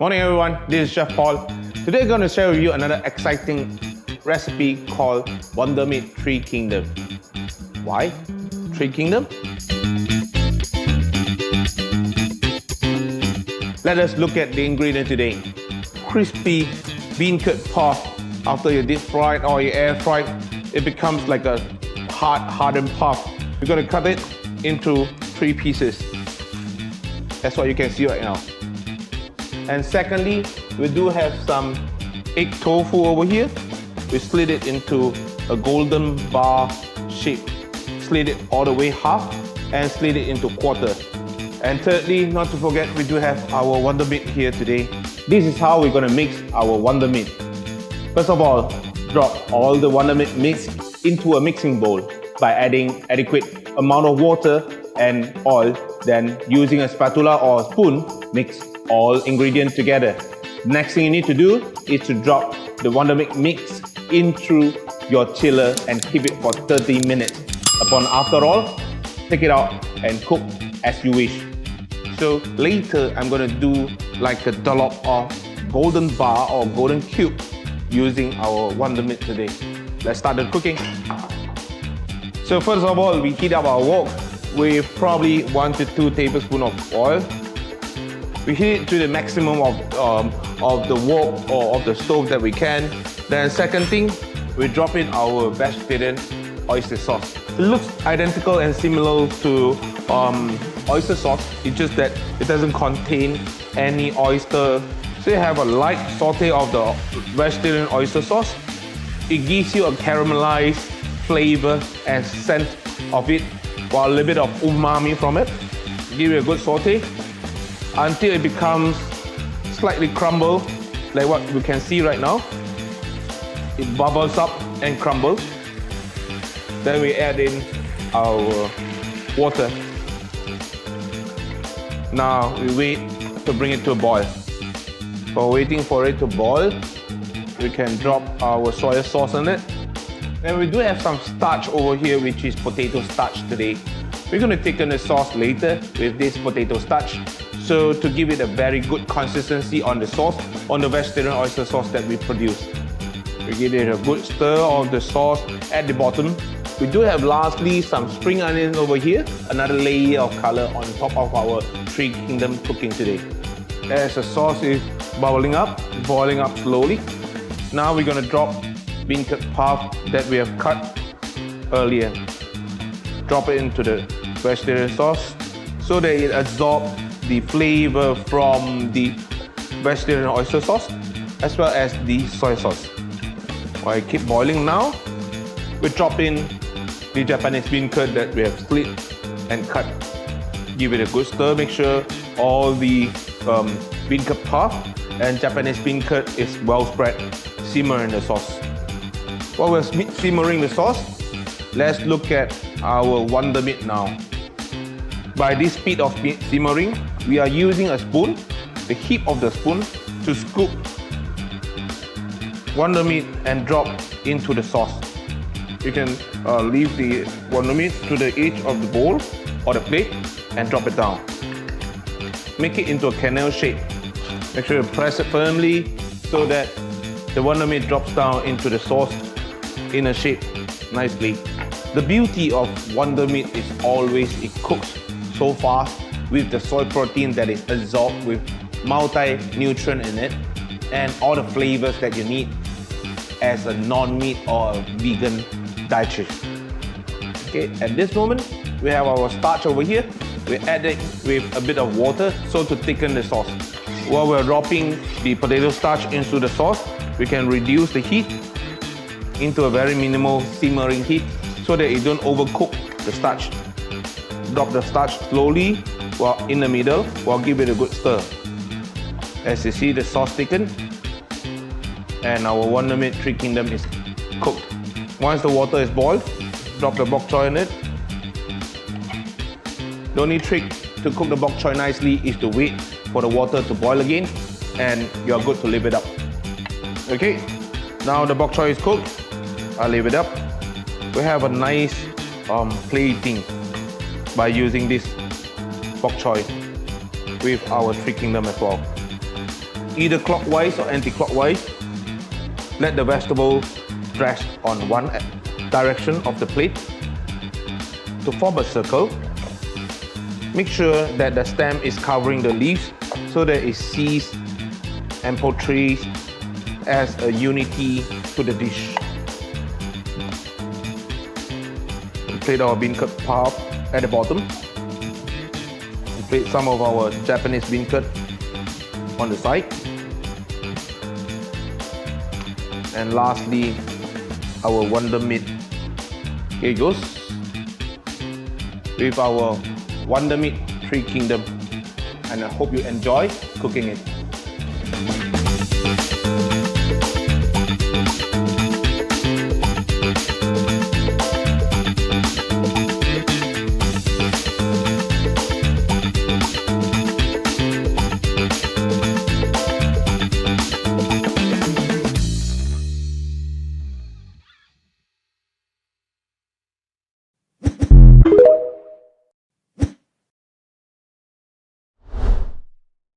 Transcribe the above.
Morning everyone, this is Chef Paul. Today I'm going to share with you another exciting recipe called WonderMeat Three Kingdom. Why? Three Kingdom? Let us look at the ingredient today. Crispy beancurd puff. After you deep fried or you air fried, it becomes like a hardened puff. We're going to cut it into 3 pieces. That's what you can see right now. And secondly, we do have some egg tofu over here. We slit it into a golden bar shape. Slit it all the way half and slit it into quarter. And thirdly, not to forget, we do have our WonderMeat here today. This is how we're going to mix our WonderMeat. First of all, drop all the WonderMeat mix into a mixing bowl by adding adequate amount of water and oil. Then using a spatula or a spoon, mix all ingredients together. Next thing you need to do is to drop the WonderMeat mix into your chiller and keep it for 30 minutes. After all, take it out and cook as you wish. So later I'm going to do like a dollop of golden bar or golden cube using our WonderMeat today. Let's start the cooking. So first of all, we heat up our wok with probably 1 to 2 tablespoons of oil. We heat it to the maximum of the wok or of the stove that we can. Then second thing, we drop in our vegetarian oyster sauce. It looks identical and similar to oyster sauce. It's just that it doesn't contain any oyster. So you have a light saute of the vegetarian oyster sauce. It gives you a caramelized flavor and scent of it, while a little bit of umami from it. Give it a good saute until it becomes slightly crumbled, like what we can see right now. It bubbles up and crumbles. Then we add in our water. Now we wait to bring it to a boil. While waiting for it to boil, we can drop our soy sauce on it. And we do have some starch over here, which is potato starch today. We're going to thicken the sauce later with this potato starch. So to give it a very good consistency on the sauce, on the vegetarian oyster sauce that we produce. We give it a good stir of the sauce at the bottom. We do have lastly some spring onion over here, another layer of color on top of our Three Kingdom cooking today. As the sauce is bubbling up, boiling up slowly, now we're going to drop beancurd puff that we have cut earlier. Drop it into the vegetarian sauce so that it absorbs the flavor from the vegetarian oyster sauce as well as the soy sauce. While it keeps boiling now, we drop in the Japanese beancurd that we have split and cut. Give it a good stir, make sure all the beancurd puff and Japanese beancurd is well spread. Simmer in the sauce. While we're simmering the sauce, let's look at our WonderMeat now. By this speed of simmering, we are using a spoon, the tip of the spoon, to scoop WonderMeat and drop into the sauce. You can leave the WonderMeat to the edge of the bowl or the plate and drop it down. Make it into a canal shape. Make sure you press it firmly so that the WonderMeat drops down into the sauce in a shape nicely. The beauty of WonderMeat is always it cooks so fast with the soy protein that is absorbed with multi-nutrient in it and all the flavors that you need as a non-meat or a vegan dietary. Okay, at this moment, we have our starch over here. We add it with a bit of water so to thicken the sauce. While we're dropping the potato starch into the sauce, we can reduce the heat into a very minimal simmering heat so that it don't overcook the starch. Drop the starch slowly while in the middle, while give it a good stir. As you see, the sauce thickened and our WonderMeat Three Kingdom is cooked. Once the water is boiled, drop the bok choy in it. The only trick to cook the bok choy nicely is to wait for the water to boil again and you're good to leave it up. Okay, now the bok choy is cooked. I'll leave it up. We have a nice plating by using this bok choy with our Three Kingdom as well. either clockwise or anti-clockwise. Let the vegetable rest on one direction of the plate to form a circle. Make sure that the stem is covering the leaves so that it sees and portrays as a unity to the dish. We place our bean curd puff at the bottom. We place some of our Japanese bean curd on the side. And lastly, our WonderMeat. Here it goes. With our WonderMeat Three Kingdom. And I hope you enjoy cooking it.